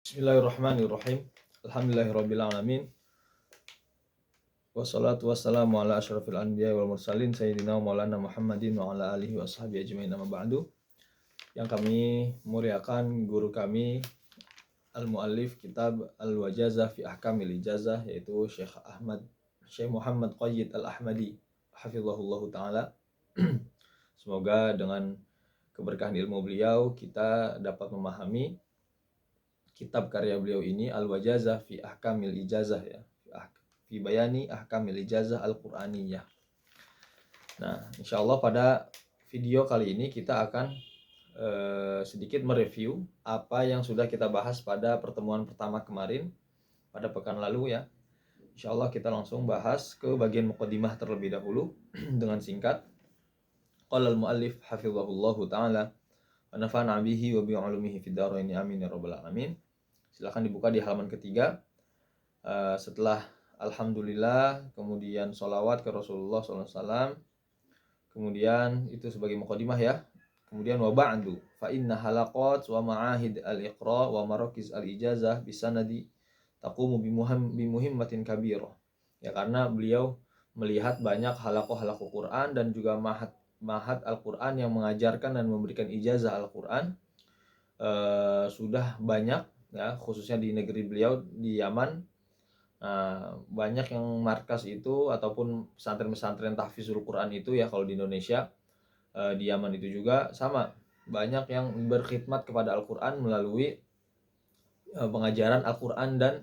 Bismillahirrahmanirrahim. Alhamdulillahirabbil alamin. Wassalatu wassalamu ala asyrafil anbiya'i wal mursalin sayyidina wa maulana Muhammadin wa ala alihi wa sahbihi ajmain, amma ba'du. Yang kami muliakan guru kami al-muallif kitab Al-Wajazah fi Ahkamil Ijazah, yaitu Syekh Muhammad Qayyid Al-Ahmadi hafizahullahu taala. Semoga dengan keberkahan ilmu beliau kita dapat memahami kitab karya beliau ini, Al-Wajazah fi Ahkamil Ijazah, ya, fi bayani ahkamil ijazah al-Qur'aniyah. Nah, insyaallah pada video kali ini kita akan sedikit mereview apa yang sudah kita bahas pada pertemuan pertama kemarin, pada pekan lalu, ya. Insyaallah kita langsung bahas ke bagian muqaddimah terlebih dahulu dengan singkat. Qala al-muallif hafizahullahu taala wa nafa'ana bihi wa bi 'ulumihi fid dharain amin ya rabbal alamin. Silakan dibuka di halaman ketiga. Setelah alhamdulillah, kemudian sholawat ke Rasulullah SAW, kemudian itu sebagai muqaddimah, ya. Kemudian wa ba'du fa inna halaqat wa ma'ahid al-iqra wa marakiz al-ijazah bisanadi taqumu bimuhimmatin kabirah. Ya, karena beliau melihat banyak halaqah-halaqah Quran dan juga mahad Al-Quran yang mengajarkan dan memberikan ijazah Al-Quran sudah banyak, ya, khususnya di negeri beliau di Yaman. Banyak yang markas itu ataupun pesantren-pesantren tahfizul Quran itu, ya, kalau di Indonesia, di Yaman itu juga sama, banyak yang berkhidmat kepada Al-Quran melalui pengajaran Al-Quran dan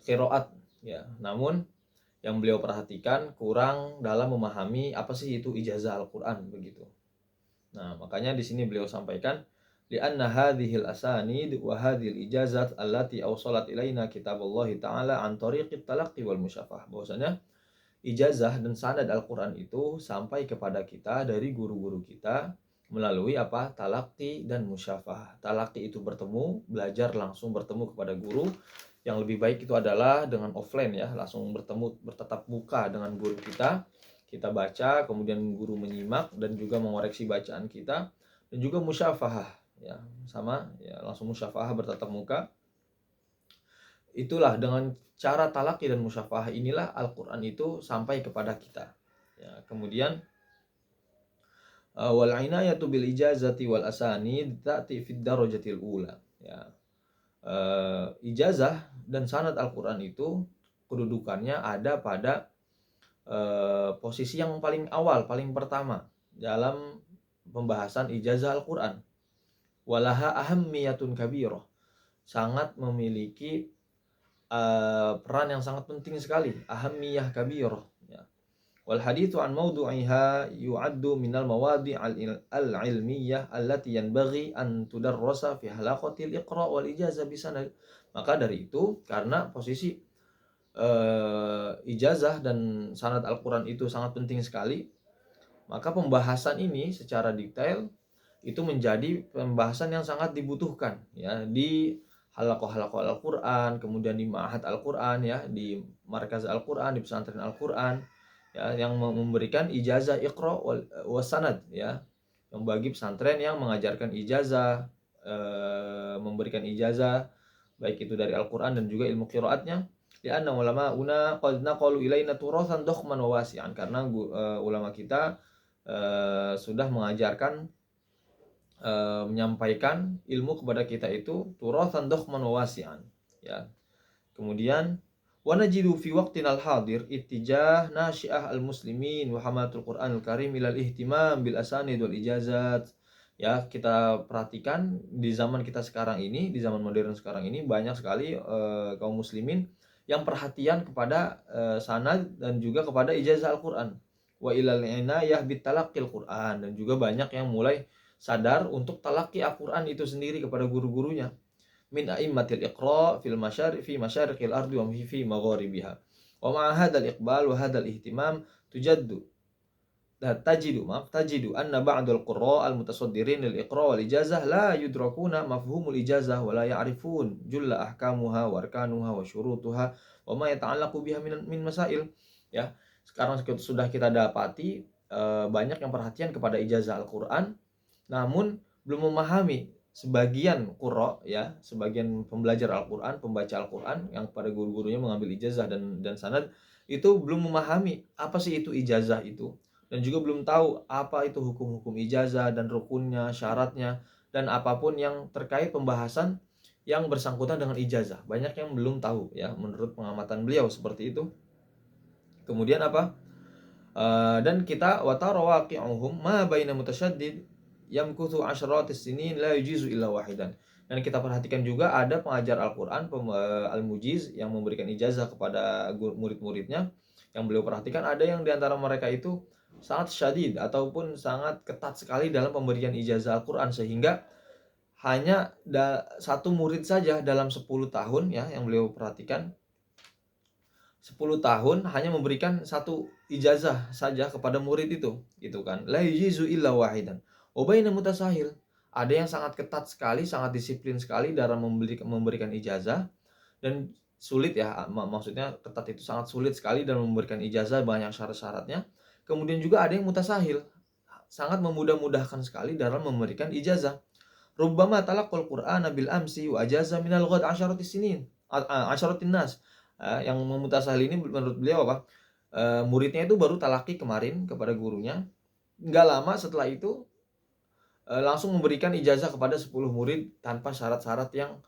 qiraat, ya. Namun yang beliau perhatikan kurang dalam memahami apa sih itu ijazah Al-Quran, begitu. Nah, makanya di sini beliau sampaikan li'anna hadhil asanid wa hadhil ijazat allati awsalat ilaina kitaballahi ta'ala an tariqit talaqqi wal musyafah. Bahwasanya ijazah dan sanad Al-Quran itu sampai kepada kita dari guru-guru kita melalui apa? Talaqqi dan musyafah. Talaqqi itu bertemu, belajar langsung bertemu kepada guru. Yang lebih baik itu adalah dengan offline, ya, langsung bertemu, bertatap muka dengan guru kita. Kita baca, kemudian guru menyimak dan juga mengoreksi bacaan kita, dan juga musyafahah, ya, sama, ya, langsung musyafahah bertatap muka. Itulah dengan cara talaqi dan musyafahah inilah Al-Quran itu sampai kepada kita, ya. Kemudian wal inayatu bil ijazati wal asanid ta'ti fid darajatil ula, ya. Ijazah dan sanad Al-Quran itu kedudukannya ada pada posisi yang paling awal, paling pertama dalam pembahasan ijazah Al-Quran. Walaha ahammiyatun kabirah, sangat memiliki peran yang sangat penting sekali, ahammiyah kabirah, ya. Wal haditsu an mawdu'iha yu'addu minal mawadi' al-ilmiyah allati yanbaghi an tudarrasa fi halaqatil iqra wal ijazah bisanad. Maka dari itu, karena posisi ijazah dan sanad Al-Quran itu sangat penting sekali, maka pembahasan ini secara detail itu menjadi pembahasan yang sangat dibutuhkan, ya, di halaqah-halaqah Al-Quran, kemudian di ma'had Al-Quran, ya, di markaz Al-Quran, di pesantren Al-Quran, ya, yang memberikan ijazah iqra wa sanad, ya, yang bagi pesantren yang mengajarkan ijazah, memberikan ijazah baik itu dari Al-Quran dan juga ilmu qiraatnya. Lianna ulama una qad naqalu ilaina turathan dokhman wa wasi'an, karena ulama kita sudah mengajarkan, menyampaikan ilmu kepada kita itu turathan dokhman wa wasi'an, ya. Kemudian wa najidu fi waqtinal hadir ittijah nasyi'ah al-muslimin wa hamatul Qur'anul Karim ilal ihtimam bil asanid wal ijazat. Ya, kita perhatikan di zaman kita sekarang ini, di zaman modern sekarang ini, banyak sekali kaum muslimin yang perhatian kepada sanad dan juga kepada ijazah Al-Quran. Wa ilal inayah bit talaqqil Quran, dan juga banyak yang mulai sadar untuk talaqi Al-Quran itu sendiri kepada guru-gurunya. Min a'immatil iqra fi masyariqil ardi wa fi magharibiha. Wa ma'a hadzal iqbal wa hadzal ihtimam tajidu anna ba'dal qurra al-mutasaddirin lil iqra wal ijazah la yudrakuna mafhumul ijazah wa la ya'rifun julla ahkamuha wa arkanuha wa syurutuha wa ma yata'allaqu biha min masail, ya. Sekarang sudah kita dapati banyak yang perhatian kepada ijazah Al-Quran namun belum memahami sebagian qurra ya, sebagian pembelajar Al-Qur'an, pembaca Al-Qur'an yang pada guru-gurunya mengambil ijazah dan sanad itu belum memahami apa sih itu ijazah itu, dan juga belum tahu apa itu hukum-hukum ijazah dan rukunnya, syaratnya, dan apapun yang terkait pembahasan yang bersangkutan dengan ijazah. Banyak yang belum tahu ya, menurut pengamatan beliau seperti itu. Kemudian apa? Dan kita watara waqi'uhum ma baina mutasyaddid yamkuthu asyaratis sinin la yujizu illa wahidan. Dan kita perhatikan juga ada pengajar Al-Qur'an, al-mujiz yang memberikan ijazah kepada murid-muridnya. Yang beliau perhatikan ada yang diantara mereka itu sangat syadid ataupun sangat ketat sekali dalam pemberian ijazah Al-Qur'an, sehingga hanya satu murid saja dalam 10 tahun ya yang beliau perhatikan, 10 tahun hanya memberikan satu ijazah saja kepada murid itu, gitu kan. La yujizu illa wahidan. Ubaina mutasahil. Ada yang sangat ketat sekali, sangat disiplin sekali dalam memberikan ijazah, dan sulit ya, maksudnya ketat itu sangat sulit sekali dalam memberikan ijazah, banyak syarat-syaratnya. Kemudian juga ada yang mutasahil, sangat memudah-mudahkan sekali dalam memberikan ijazah. Rubbama talaqal Qur'ana bil amsi wa ajaza minal ghad asyaratis sinin, asyaratin nas. Yang mutasahil ini menurut beliau apa? Muridnya itu baru talaki kemarin kepada gurunya. Nggak lama setelah itu langsung memberikan ijazah kepada 10 murid tanpa syarat-syarat yang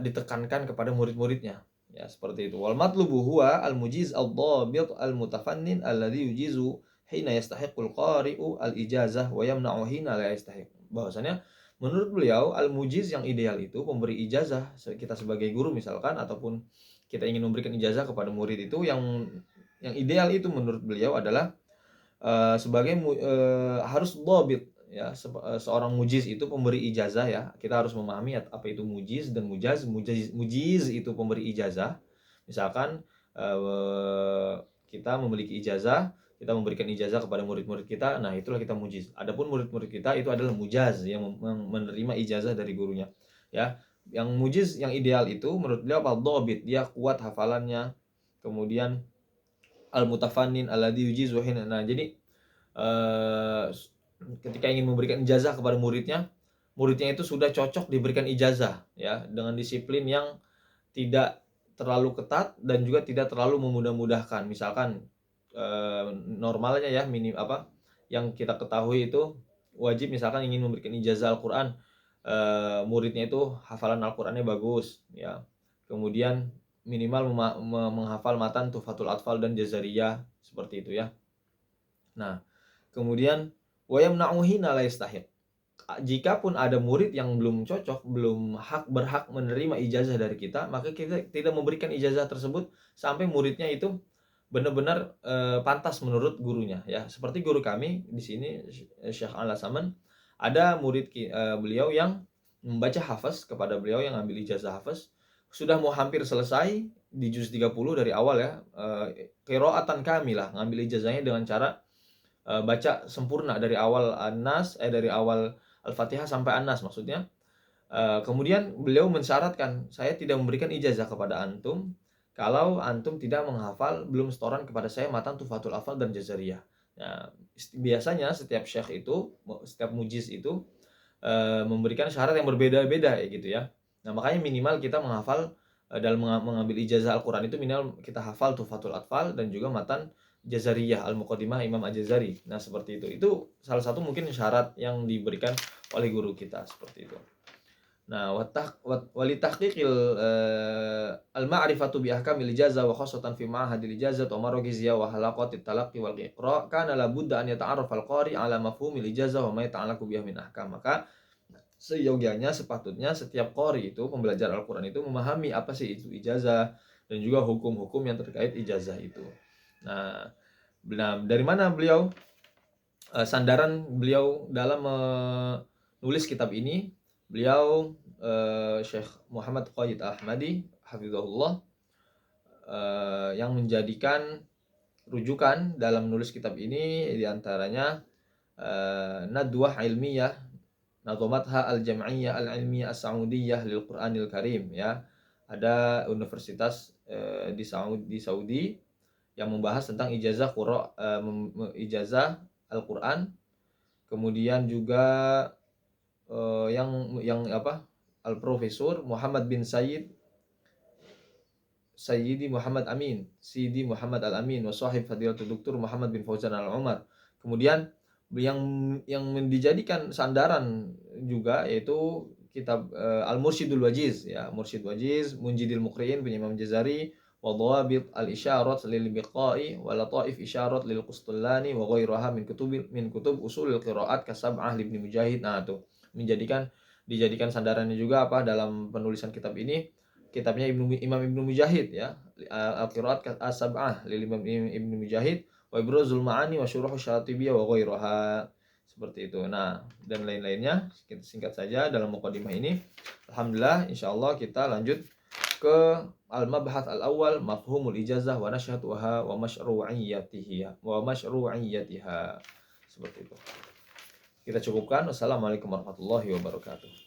ditekankan kepada murid-muridnya. Ya, seperti itu. Wal matlubu huwa al-mujiz al-dhabit al-mutafannin alladhi yujizu hina yastahiqul qari'u al-ijazah wa yamna'u hina la yastahiq. Bahwasanya menurut beliau al-mujiz yang ideal itu pemberi ijazah, kita sebagai guru misalkan, ataupun kita ingin memberikan ijazah kepada murid itu, yang ideal itu menurut beliau adalah sebagai harus dhabit ya, seorang mujiz itu pemberi ijazah ya. Kita harus memahami apa itu mujiz dan mujaz. Mujiz itu pemberi ijazah. Misalkan kita memiliki ijazah, kita memberikan ijazah kepada murid-murid kita, nah itulah kita mujiz. Adapun murid-murid kita itu adalah mujaz yang menerima ijazah dari gurunya. Ya, yang mujiz yang ideal itu menurut beliau al-dhabit, dia kuat hafalannya. Kemudian al-mutafannin alladhi yujizu hina. Nah, jadi ketika ingin memberikan ijazah kepada muridnya itu sudah cocok diberikan ijazah ya, dengan disiplin yang tidak terlalu ketat dan juga tidak terlalu memudah-mudahkan. Misalkan normalnya ya, yang kita ketahui itu wajib, misalkan ingin memberikan ijazah Al-Qur'an, muridnya itu hafalan Al-Qur'annya bagus ya. Kemudian minimal menghafal matan Tuhfatul Atfal dan Jazariyah, seperti itu ya. Nah, kemudian wa yamna'u hina la yastahiq. Jikapun ada murid yang belum cocok, belum berhak menerima ijazah dari kita, maka kita tidak memberikan ijazah tersebut sampai muridnya itu benar-benar pantas menurut gurunya ya. Seperti guru kami di sini Syekh Al-Saman, ada murid beliau yang membaca hafaz kepada beliau, yang ambil ijazah hafaz, sudah mau hampir selesai di juz 30 dari awal ya, qiraatan kamilah, ngambil ijazahnya dengan cara baca sempurna dari awal dari awal Al-Fatihah sampai An-Nas maksudnya. Kemudian beliau mensyaratkan, saya tidak memberikan ijazah kepada antum kalau antum tidak menghafal, belum setoran kepada saya matan Tuhfatul Atfal dan Jazariyah. Nah, biasanya setiap syekh itu, setiap mujiz itu memberikan syarat yang berbeda-beda ya gitu ya. Nah, makanya minimal kita menghafal, dalam mengambil ijazah Al-Quran itu minimal kita hafal Tuhfatul Atfal dan juga matan Jazariyah Al-Muqaddimah Imam Al-Jazari. Nah, seperti itu. Itu salah satu mungkin syarat yang diberikan oleh guru kita, seperti itu. Nah, walitahqiqil al-ma'rifatu bi ahkamil ijazah wa khassatan fi ma'hadil ijazah wa maragiziyah wa halaqatit talaqqi wal iqra' kana la budda an yata'arraf al-qari' ala mafhumil ijazah wa ma yata'allaqu biha min ahkam. Maka seyogianya, sepatutnya setiap qari itu, pembelajar Al-Qur'an itu memahami apa sih itu ijazah dan juga hukum-hukum yang terkait ijazah itu. Nah, dari mana beliau, sandaran beliau dalam menulis kitab ini? Beliau Syekh Muhammad Qayyid Ahmadi hafizahullah, yang menjadikan rujukan dalam menulis kitab ini diantaranya nadwah ilmiyah nadhamatha al-jam'iyyah al-ilmiyah as-saudiyah lil Qur'anil Karim ya. Ada universitas di Saudi yang membahas tentang ijazah ijazah Al-Qur'an. Kemudian juga yang apa? Al-Profesor Muhammad bin Sayyidi Muhammad Amin, Sidi Muhammad Al-Amin, wa sahib Fadilatul Doktor Muhammad bin Fauzan Al-Umar. Kemudian yang dijadikan sandaran juga yaitu kitab Al-Mursyidul Wajiz ya, Mursyid Wajiz, Munjidil Muqri'in punya Imam Jazari, wa Dhawabit Al-Isyarat lil Biqai, wa Lataif Isyarat lil Qustullani wa ghairaha min kutub usulil qiraat kasab'ah Ibnu Mujahid. Nah, tuh dijadikan sandarannya juga apa dalam penulisan kitab ini, kitabnya Imam Ibnu Mujahid ya, Al-Qiraat As-Sab'ah lil Imam Ibnu Mujahid, wa Ibrazul Ma'ani wa Syuruh Syatibiyah wa ghairaha, seperti itu. Nah, dan lain-lainnya kita singkat saja dalam mukadimah ini. Alhamdulillah, insyaallah kita lanjut ke al-mabhath al-awwal, mafhumul ijazah wa nashhatuha wa masyru'iyyatiha seperti itu. Kita cukupkan. Wassalamualaikum warahmatullahi wabarakatuh.